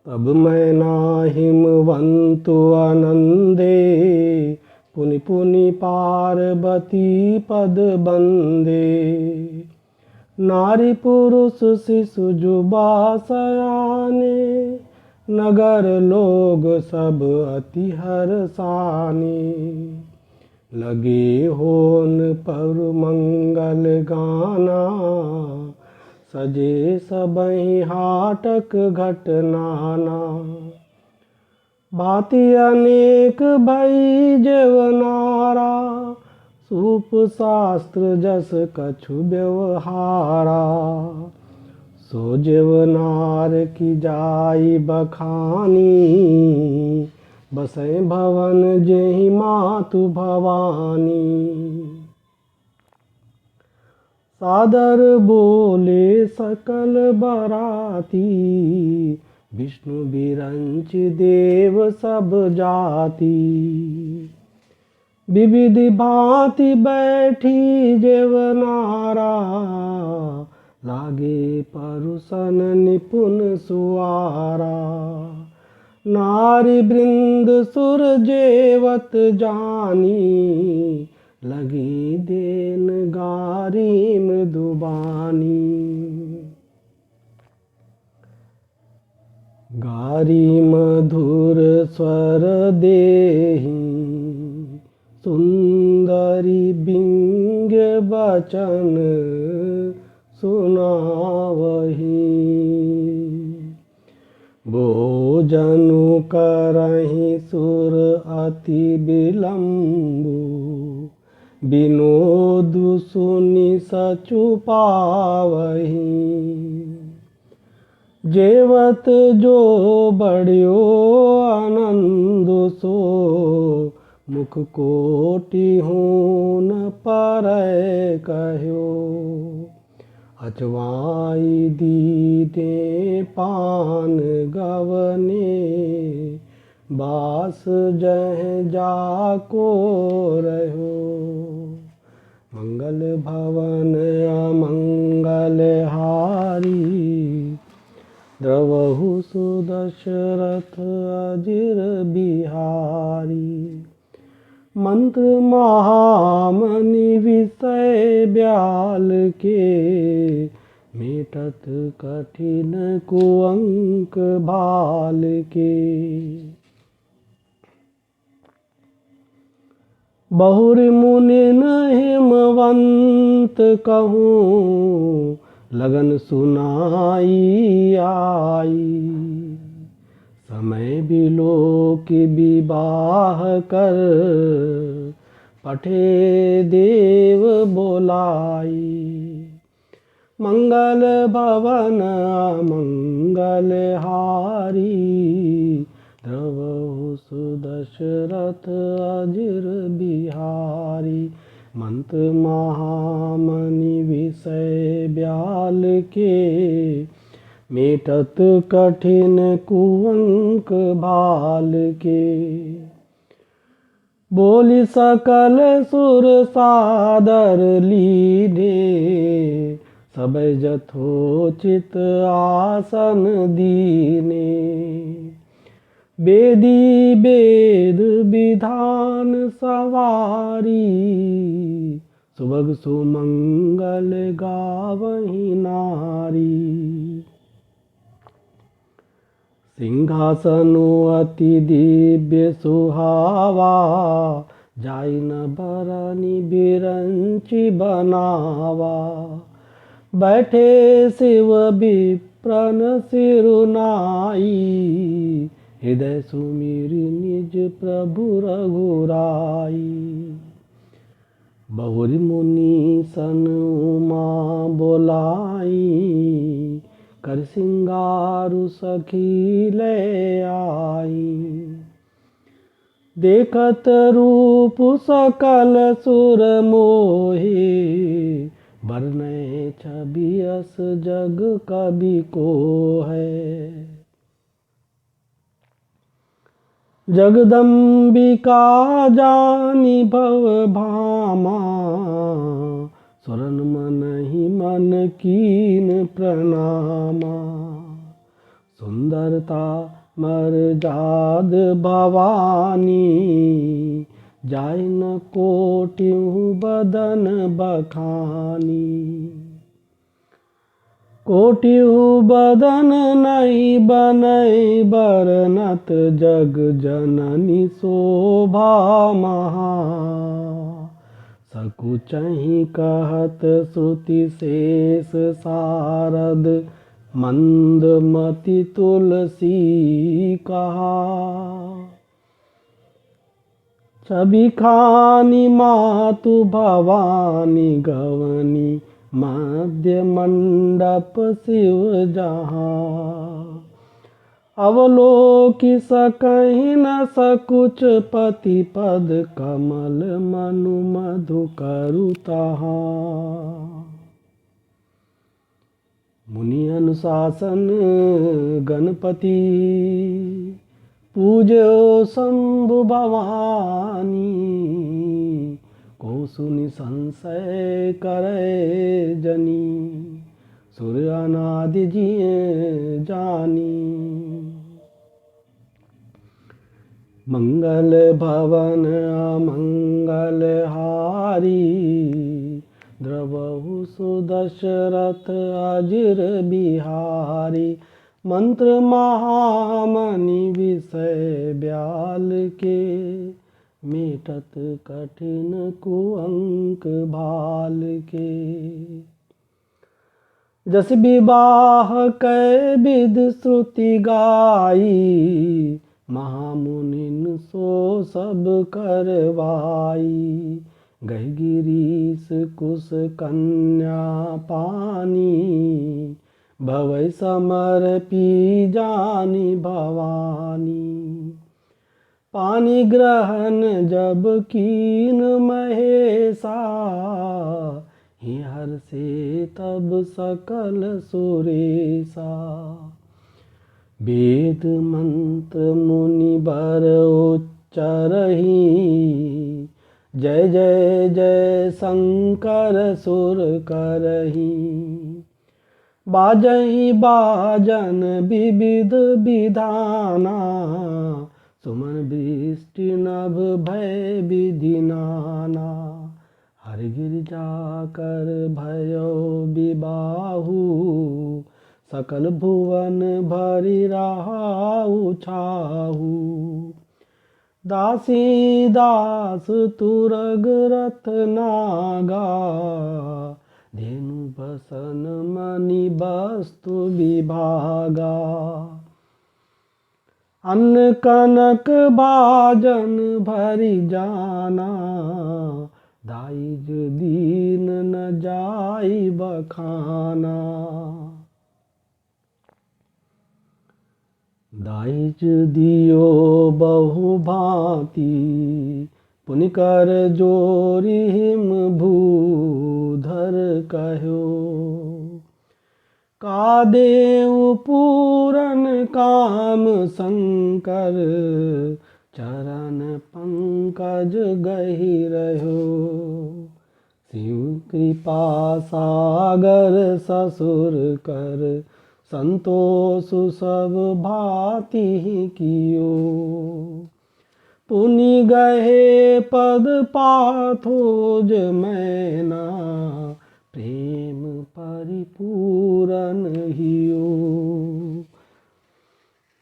तब मैं नाहिमवंतु आनंदे पुनि पुनि पार्वती पद बंदे। नारी पुरुष शिशु जुबा सयाने नगर लोग सब अति हर्षाने। लगे होन पर मंगल गाना सजे सबहि हाटक घट नाना। भांति अनेक भई जेवनारा सूप शास्त्र जस कछु व्यवहारा। सो जेवनार की जाई बखानी बसै भवन जेहि मातु भवानी। सादर बोले सकल बराती विष्णु बिरंच देव सब जाति। विविध भांति बैठी जेवनारा लागे परुसन निपुण सुआरा। नारी वृंद सुर जेवत जानी लगी देन गारी मृदुबानी। गारी मधुर स्वर देहि सुंदरी बिंग बचन सुनावही। भोजनु करहि सुर अति विलंबु विनोद सुनि सचु पावही। जेवत जो बढ़ियो आनंद सो मुख कोटि हून पर कह्यो। अचवाई दीदे पान गवने बास जह जाको रहो। मंगल भवन अमंगल हारी द्रवहु सुदशरथ अजिर बिहारी। मंत्र महामनि विषय ब्याल के मेटत कठिन कुअंक भाल के। बहुरि मुनिन हिमवंत कहूँ लगन सुनाई आई। समय बिलो की विवाह कर पठे देव बोलाई। मंगल भवन मंगल हारी द्रवहु सुदशरथ अजिर बिहारी। मंत्र महामनि विषय ब्याल के मेटत कठिन कुअंक भाल के। बोली सकल सुर सादर लीने सब यथोचित आसन दीने। वेदी वेद विधान सवारी सुभग सुमंगल गावही नारी। सिंहासनो अति दिव्य सुहावा जाई न भरनी बिरंची बनावा। बैठे शिव विप्रन सिरुनाई हृदय सुमिरि निज प्रभु रघुराई। बहुरि मुनि सन उमा बोलाई कर सिंगारु सखी ले आई। देखत रूप सकल सुर मोहे बरनय छवि अस जग कवि को है। जगदम्बिका जानी भव भामा स्वरन मन ही मन कीन प्रणामा। सुंदरता मर्याद भवानी, जाय न कोटिहु बदन बखानी। कोटिहु बदन नहीं बनई बरनत, जग जननी शोभा महा। सकुचहि कहत श्रुति शेष सारद, मंदमति तुलसी कहा। छवि खानी मातु भवानी, गवनी मध्य मंडप शिव जहाँ। अवलोकि सकहि न सकुच पति पद, कमल मनु मधु करु तहाँ। मुनि अनुशासन गणपति, पूज्यो शंभु भवानी। को सुनि संशय करे जनी, सूर्य अनादि जिय जानी। मंगल भवन अमंगल हारी, द्रवहु सुदशरथ अजिर बिहारी। मंत्र महामणि विषय ब्याल के, मेटत कठिन कुअंक भाल के। जस विवाह कै विध श्रुति गाई, महामुनिन सो सब करवाई। गहि गिरीश कुश कन्या पानी, भवै समर पी जानी भवानी। पानी ग्रहण जब कीन महेशा, हिहर से तब सकल सुरेशा। वेद मंत्र मुनि बर उच्चरहि, जय जय जय शंकर सुर करहि। बाजहि बाजन विविध विधाना, सुमन वृष्टि नभ भय विधि नाना। हर गिरिजा कर भयो विबाहु, सकल भुवन भरि राहु छाहु। दासी दास तुरग रथ नागा, धेनु बसन मणि वस्तु विभागा। अन्न कनक भाजन भरि जाना, दाइज दीन न जाई बखाना। दाइज दियो बहु भांति, पुनि कर जोरि हिम भूधर कहो। का देव पूरन काम शंकर, चरण पंकज गहि रहो। शिव कृपा सागर ससुर कर, संतोष सब भांति कियो। पुनि गहे पद पाथोज मैना, प्रेम परिपूरन हियो।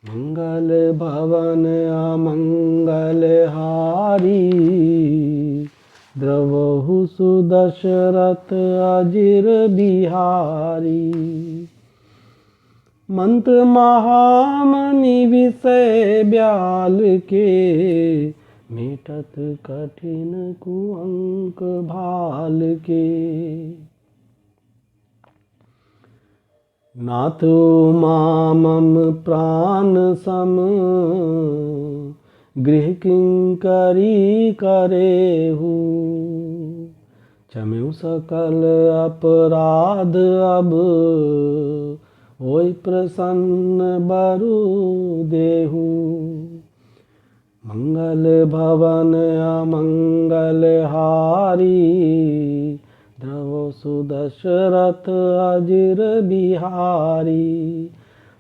मंगल भवन अमंगल हारी, द्रवहु सुदशरथ अजिर बिहारी। मंत्र महामणि विषय ब्याल के, मेटत कठिन कुअंक भाल के। नाथ मम प्राण सम, गृह किंकरी करेहु। क्षमेउ सकल अपराध अब, होय प्रसन्न बरु देहु। मंगल भवन अमंगल हारी, द्रव सुदशरथ अजिर बिहारी।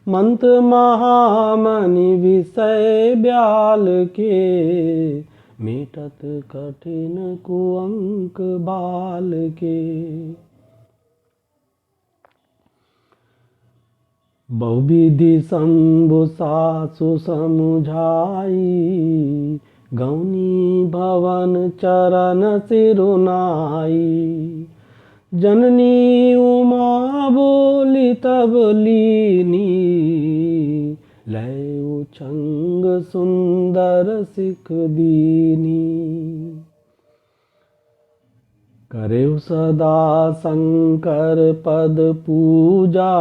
मंत्र महामणि विषय ब्याल के, मेटत कठिन कुअंक बाल के। बहुविधि शंभु सासु समुझाई, गौनी भवन चरण सिरुनाई। जननी उमा बोली तब लीनी, लय उछंग सुंदर सिख दीनी। करेउ सदा शंकर पद पूजा,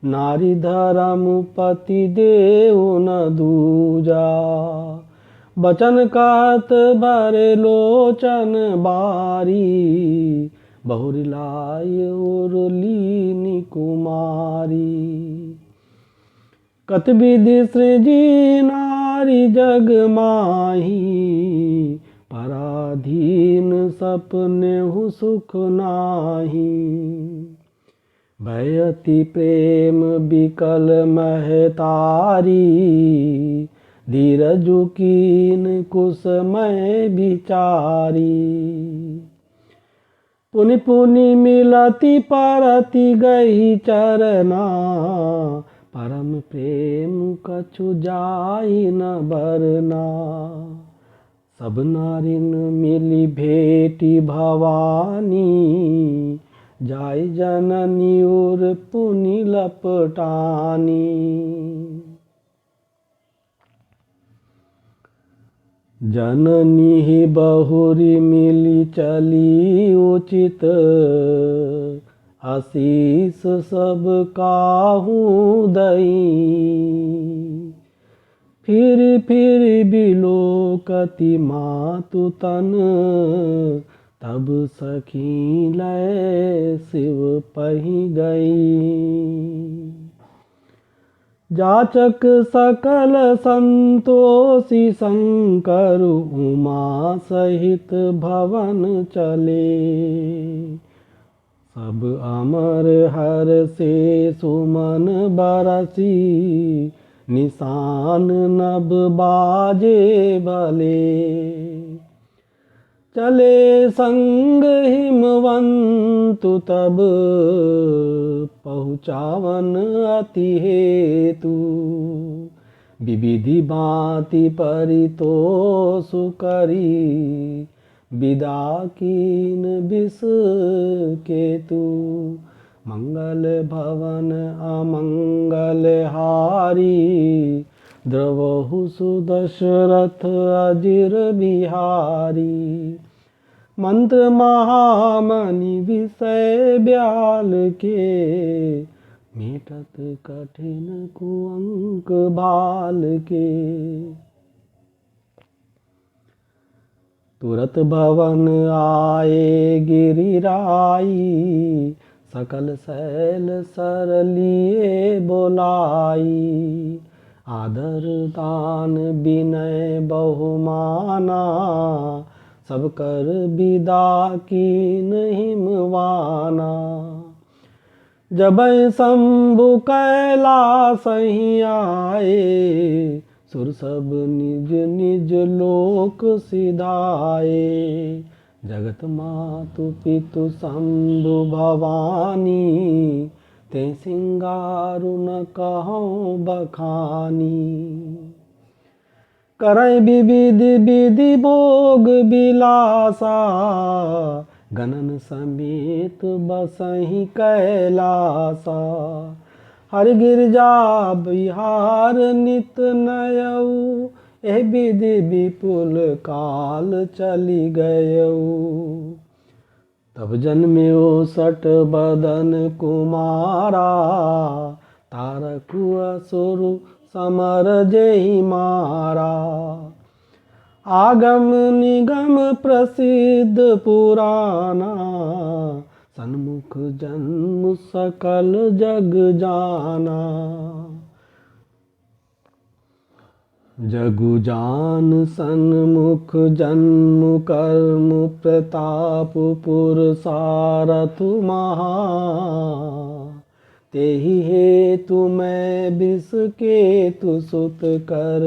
नारी धर्म पति देव न दूजा। बचन कहत भरे लोचन बारी, बहुरी लाय उर्लीनी कुमारी। कत विधि सृजी नारी जग माही, पराधीन सपने सुख नाही। भयति प्रेम बिकल महतारी, धीरजु कीन कुसमय बिचारी। पुनि पुनि मिलती परति गई चरना, परम प्रेम कछु जाई न बरना। सब नारिन मिली भेटी भवानी, जाय जननी और पुनि लपटानी। जननी ही बहुरी मिली चली उचित, आशीष सब काहू दई। फिर बिलोकति मातु तन, तब सखी लय शिव पही गई। जाचक सकल संतोषी शंकर, उमा सहित भवन चले। सब अमर हर से सुमन बरसी, निशान नभ बाजे भले। चले संग हिमवंतु तब, पहुँचावन अति हेतु। विविधि भांति परितोष करी, विदा कीन विष केतु। मंगल भवन अमंगल हारी, द्रवहु सुदशरथ अजिर बिहारी। मंत्र महामणि विषय ब्याल के, मेटत कठिन कुअंक बाल के। तुरत भवन आए गिरिराई, सकल शैल सर लिए बोलाई। आदर दान विनय बहुमाना, सब कर विदा कीन हिमवाना। जबै शंभु कैलास ही आए, सुर सब निज निज लोक सिधाए। जगत मातु पितु शंभु भवानी, ते सिंगारु न कहूँ बखानी। करई विविधि विधि भोग बिलासा, गणन समेत बसहि कैलासा। हर गिरजा बिहार नित नयऊ, एह विधि विपुल काल चली गयऊ। तब जन्म्यो सठ बदन कुमारा, तारकु असुर समर जेहि मारा। आगम निगम प्रसिद्ध पुराना, सन्मुख जन्म सकल जग जाना। जगु जान सन्मुख जन्म कर्म प्रताप पुरसारथ महा। तेहि हेतु मैं विष केतु सुत कर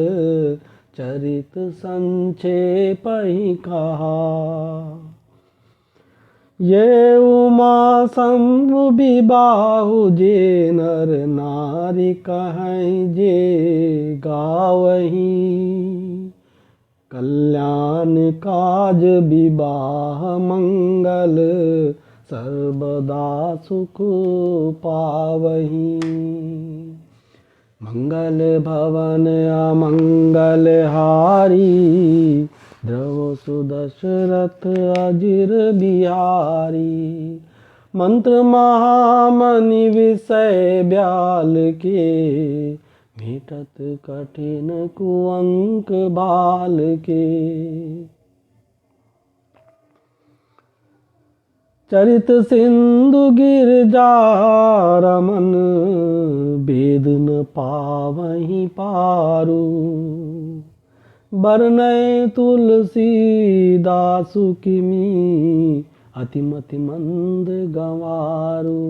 चरित संक्षेप ही कहा। ये उमा शंभु विबाहु जे नर नारी कहीं जे गावही। कल्याण काज विवाह मंगल सर्वदा सुख पावही। मंगल भवन अमंगल हारी द्रव सुदशरथ अजिर बिहारी। मंत्र महामनि विषय ब्याल के मिटत कठिन कुअंक बाल के। चरित सिंधु गिरजा रमन वेद न पावहीं पारू। बरनय तुलसी दासु किमी अतिमति मंद गंवारू।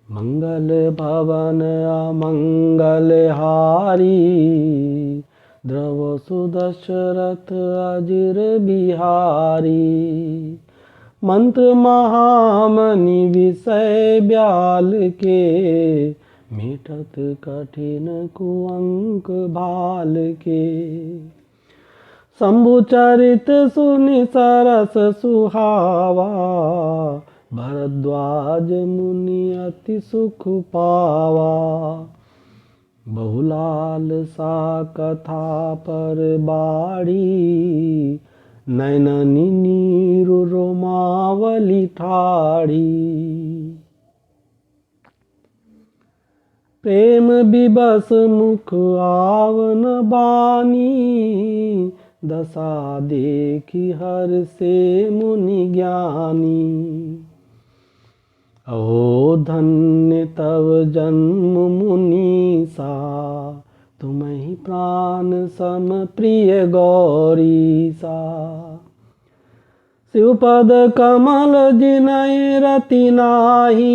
मंगल भवन अमंगल हारी द्रव सुदशरथ अजिर बिहारी। मंत्र महामनि विषय ब्याल के मिटत कठिन कुअंक भाल के। शंभु चरित सुनि सरस सुहावा भरद्वाज मुनि अति सुख पावा। बहुलाल सा कथा पर बाड़ी नैननि नीरु रोमावली ठाड़ी। प्रेम विबस मुख आवन बानी दशा देखी हर से मुनि ज्ञानी। अहो धन्य तव जन्म मुनीसा तुम्हि प्राण सम प्रिय गौरीसा। शिवपद कमल जिनहि रति नाही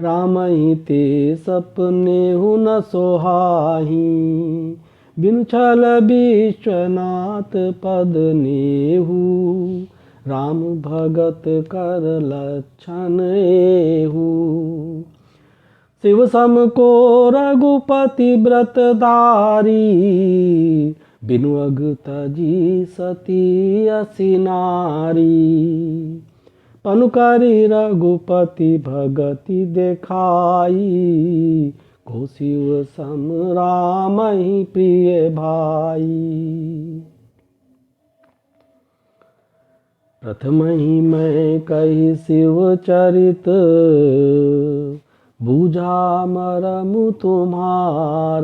रामहि ते सपनेहु न सोहाही। बिनु छल विश्वनाथ पद नेहु राम भगत कर लक्षण एहु। शिव सम को रघुपति व्रत धारी बिनु अग तजी सती असी नारी। पनु करी रघुपति भगति देखाई को शिव सम राम ही प्रिय भाई। प्रथम ही मैं कही शिव चरित बूझा मरमु तुम्हार।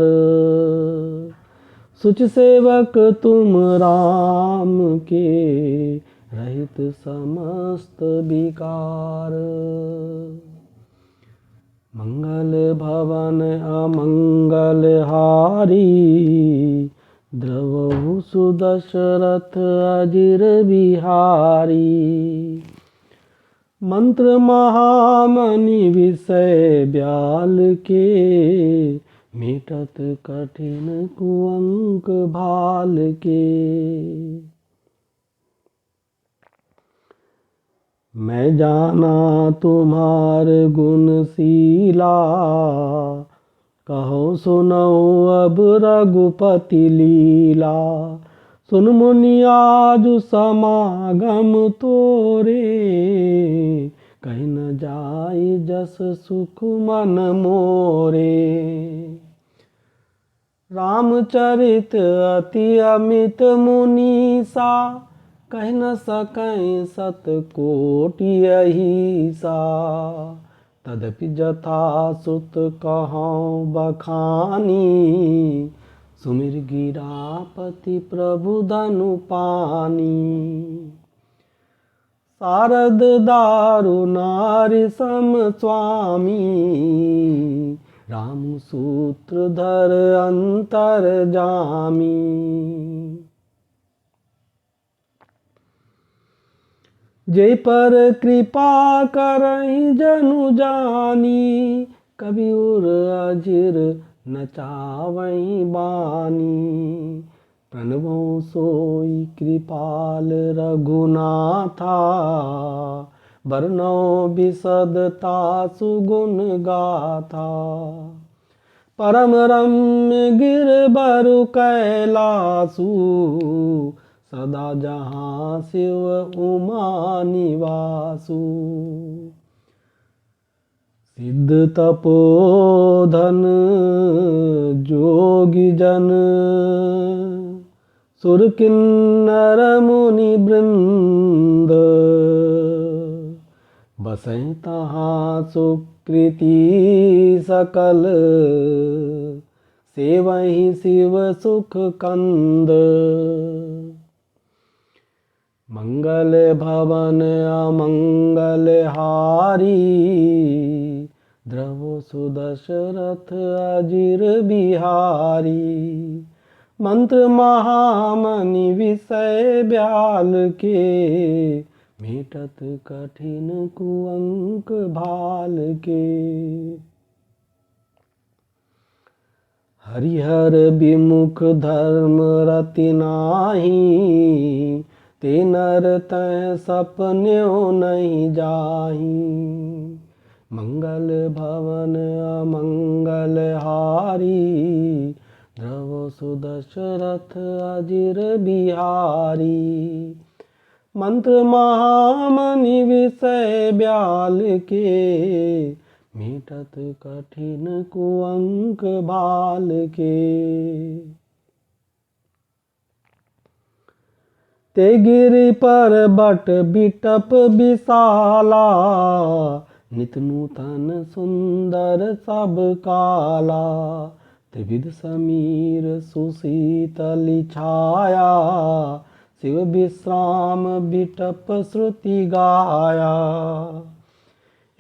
सुच सेवक तुम राम के रहित समस्त विकार। मंगल भवन अमंगल हारी द्रवहु सुदशरथ अजिर बिहारी। मंत्र महामनि विषय ब्याल के मिटत कठिन कुअंक भाल के। मैं जाना तुम्हार गुणशीला कहो सुनो अब रघुपति लीला। सुन मुनि आज समागम तोरे कहीं न जाई जस सुख मन मोरे। रामचरित अति अमित मुनीसा कह न सकैं सत कोटि अहिसा। तदपि जथा सुत कहौं बखानी सुमिर गिरापति प्रभु धनु पानी। शारद दारु नारि सम स्वामी राम सूत्रधर अंतर जामी। जय पर कृपा करहि जनु जानी, कबि उर अजिर नचावई बानी। प्रणवो सोई कृपाल रघुनाथा, बरनौ बिसदता सुगुण गाथा। परम रम्य गिरबरु कैलासु, सदा जहाँ शिव उमा निवासु। सिद्ध तपोधन जोगी जन, सुर किन्नर मुनि वृंद। बसै तहाँ सुकृति सकल, सेवहि शिव सुख कंद। मंगल भवन अमंगल हारी, द्रवो सुदशरथ अजिर बिहारी। मंत्र महामणि विषय ब्याल के, मेटत कठिन कुअंक भाल के। हरिहर विमुख धर्म रति नाही, ते नर तै सपन्यो नहीं जाही। मंगल भवन अमंगल हारी, द्रव सुदशरथ अजिर बिहारी। मंत्र महामणि विषय ब्याल के, मेटत कठिन कुअंक भाल के। ते गिरि पर बट बिटप विशाला, नित नूतन सुंदर सब काला। त्रिविध समीर सुशीतल छाया, शिव विश्राम बिटप श्रुति गाया।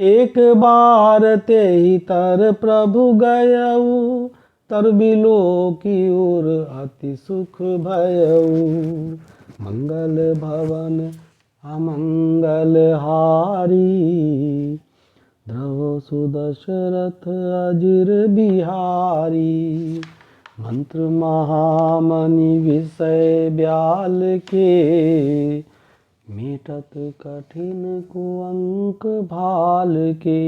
एक बार ते ही तर प्रभु गयऊ, तर बिलो की ओर अति सुख भयऊ। मंगल भवन अमंगल हारी, द्रव सुदशरथ अजिर बिहारी। मंत्र महामणि विषय ब्याल के, मेटत कठिन कुअंक भाल के।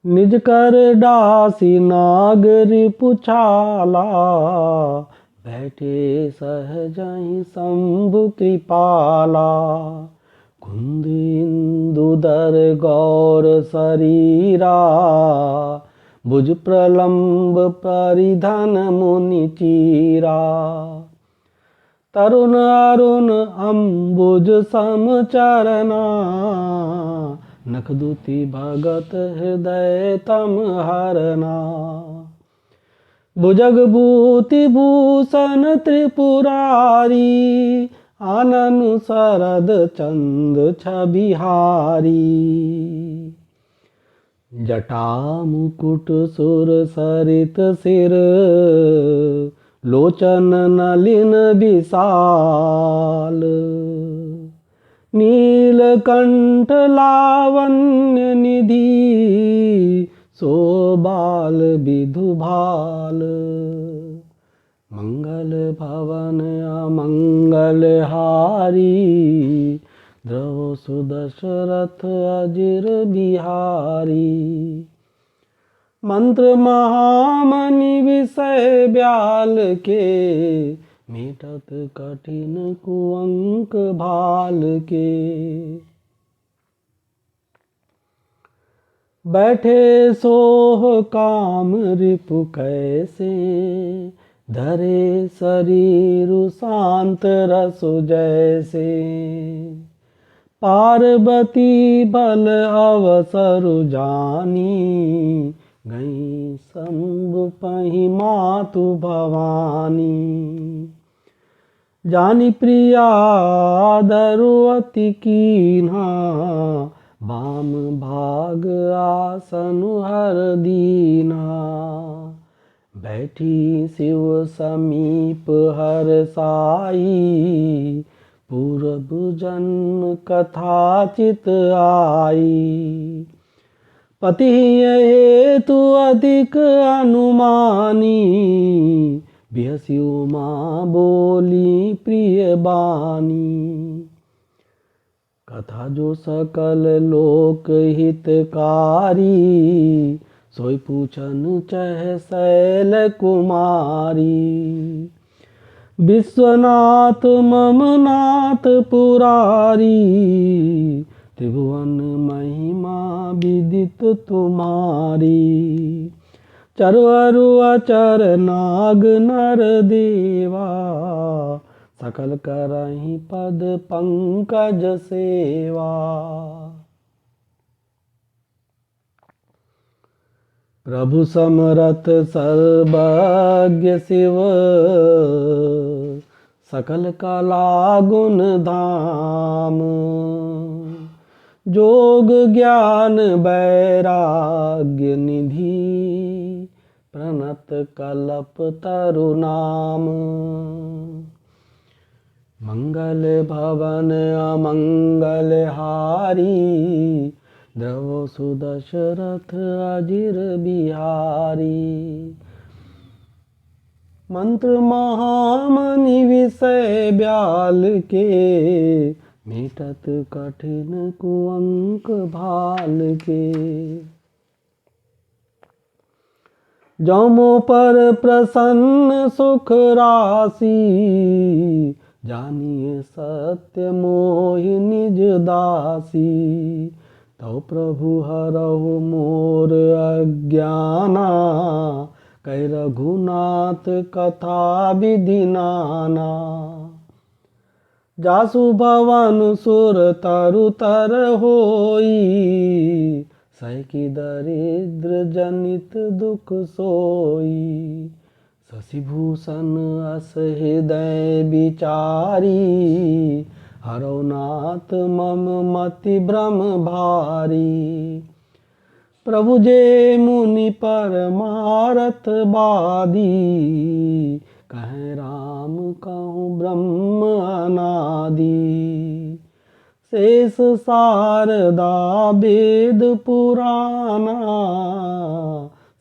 निज कर डासी नागरि पुछाला, बैठे सहजहि शंभु कृपाला। कुंद इंदुदर गौर शरीरा, भुज प्रलंब परिधन मुनि चीरा। तरुण अरुण अम्बुज समचरना, नखदुति भगत हृदय तम हरना। भुजगभूति भूषण त्रिपुरारी, आनन शरद चंद छबिहारी। जटा मुकुट सुर सरित सिर, लोचन नलिन विशाल। नीलकंठ लावण्य निधि, शोभाल विधुभाल। मंगल भवन अमंगल हारी, द्रव सुदशरथ अजिर बिहारी। मंत्र महामणि विषय ब्याल के, मेटत कठिन कुअंक भाल के। बैठे सोह काम रिपु कैसे, धरे शरीर शांत रसु जैसे। पार्वती बल अवसर जानी, गई शंभु पहि मातु भवानी। जानी प्रिया दरुअति कीन्हा, बाम भाग आसन हर दीना। बैठी शिव समीप हर साई, पूर्व जन्म कथा चित आई। पति हेतु अधिक अनुमानी, बिहसी उमा बोली प्रिय बानी। कथा जो सकल लोक हितकारी, सोई पूछन चह शैल कुमारी। विश्वनाथ मम नाथ पुरारी, त्रिभुवन महिमा विदित तुम्हारी। चरवरु अचर नाग नर देवा, सकल करहि पद पंकज सेवा। प्रभु समरथ सर्वज्ञ शिव, सकल कला गुण धाम। जोग ज्ञान वैराग्य निधि, प्रणत कल्प तरु नाम। मंगल भवन अमंगल हारी, द्रव सुदशरथ अजिर बिहारी। मंत्र महामनि विषय ब्याल के, मिटत कठिन कुअंक भाल के। जौमो पर प्रसन्न सुख राशि, जानिए सत्य मोहि निज दासी। तौ प्रभु हरहु मोर अज्ञाना, कै रघुनाथ कथा विधि नाना। जासु भवन सुर तरु तर होई, सैकी दरिद्र जनित दुख सोई। शशिभूषण अस हृदय विचारी, हरौ नाथ मम मति भ्रम भारी। प्रभु जे मुनि परमारथ बादी, कहें राम कहूँ ब्रह्म अनादि। शेष शारदा वेद पुराना,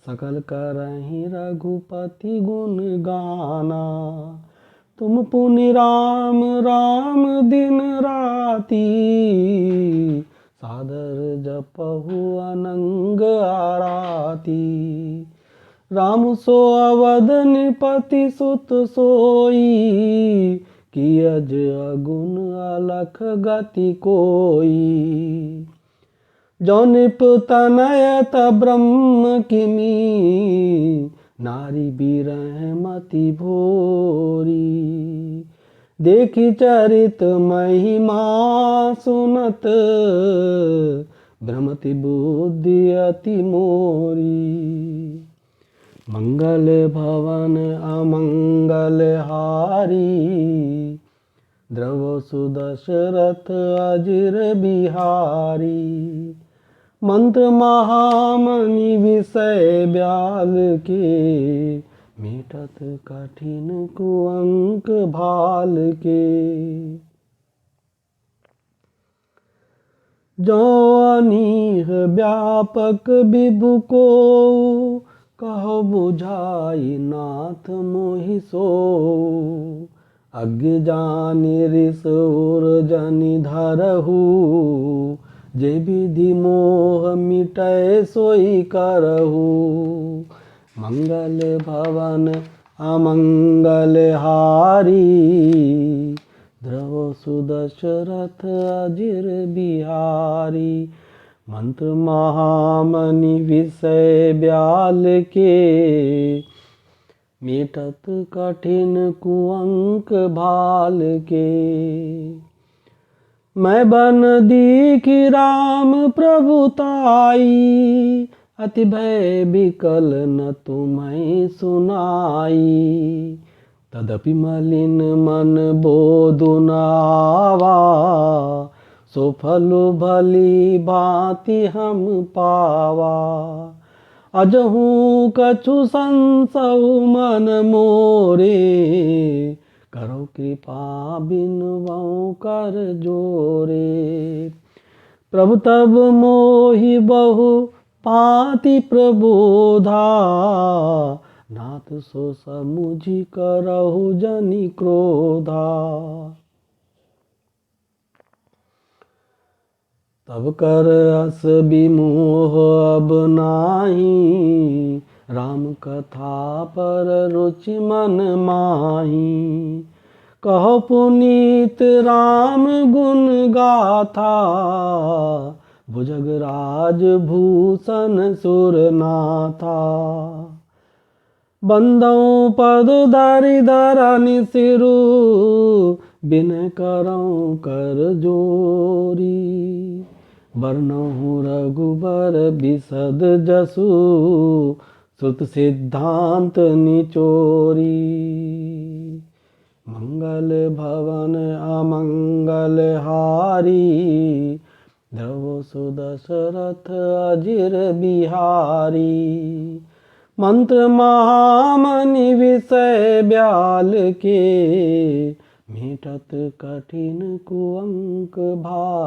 सकल करहि रघुपति गुण गाना। तुम पुनि राम राम दिन राती, सादर जपहु अनंग आराती। राम सो अवध नृपति सुत सोई, कियज अगुण अलख गति कोई। जो नृप तनयत ब्रह्म किमी, नारी बिरह मति भोरी। देखी चरित महिमा सुनत, भ्रमति बुद्धि अति मोरी। मंगल भवन अमंगल हारी, द्रव सुदशरथ अजिर बिहारी। मंत्र महामनि विषय ब्याल के, मिटत कठिन कुअंक भाल के। जो अनीह व्यापक विभु को, कहो बुझाई नाथ मोहि सो। अज्ञ जानि रिस उर जनि धरहु, जे विधि मोह मिटै सोई करहु। मंगल भवन अमंगल हारी, द्रव सुदशरथ अजिर बिहारी। मंत्र महामनि विषय ब्याल के, मिटत कठिन कुअंक भाल के। मैं बन दीखि राम प्रभुताई, अति भय विकल न तुम्हें सुनाई। तदपि मलिन मन बोधु न आवा, सो फल भली भांति हम पावा। अजहू कछु संसौ मन मोरे, करो कृपा बिनवऊँ कर जोरे। प्रभु तब मोहि बहु पाति प्रबोधा, नाथ सो समुझि करहु जनि क्रोधा। तब कर अस विमोह अब नाही, राम कथा पर रुचि मन माही। कहो पुनीत राम गुण गाथा, भुजगराज भूषण सुरनाथा। बंदौ पद धरि धरनि सिरु, बिनय करऊँ कर जोरी। बरनहु रघुबर बिसद जसु, श्रुत सिद्धांत निचोरी। मंगल भवन अमंगल हारी, द्रवो सुदशरथ अजिर बिहारी। मंत्र महामनि विषय ब्याल के, मेटत कठिन कुअंक भाल।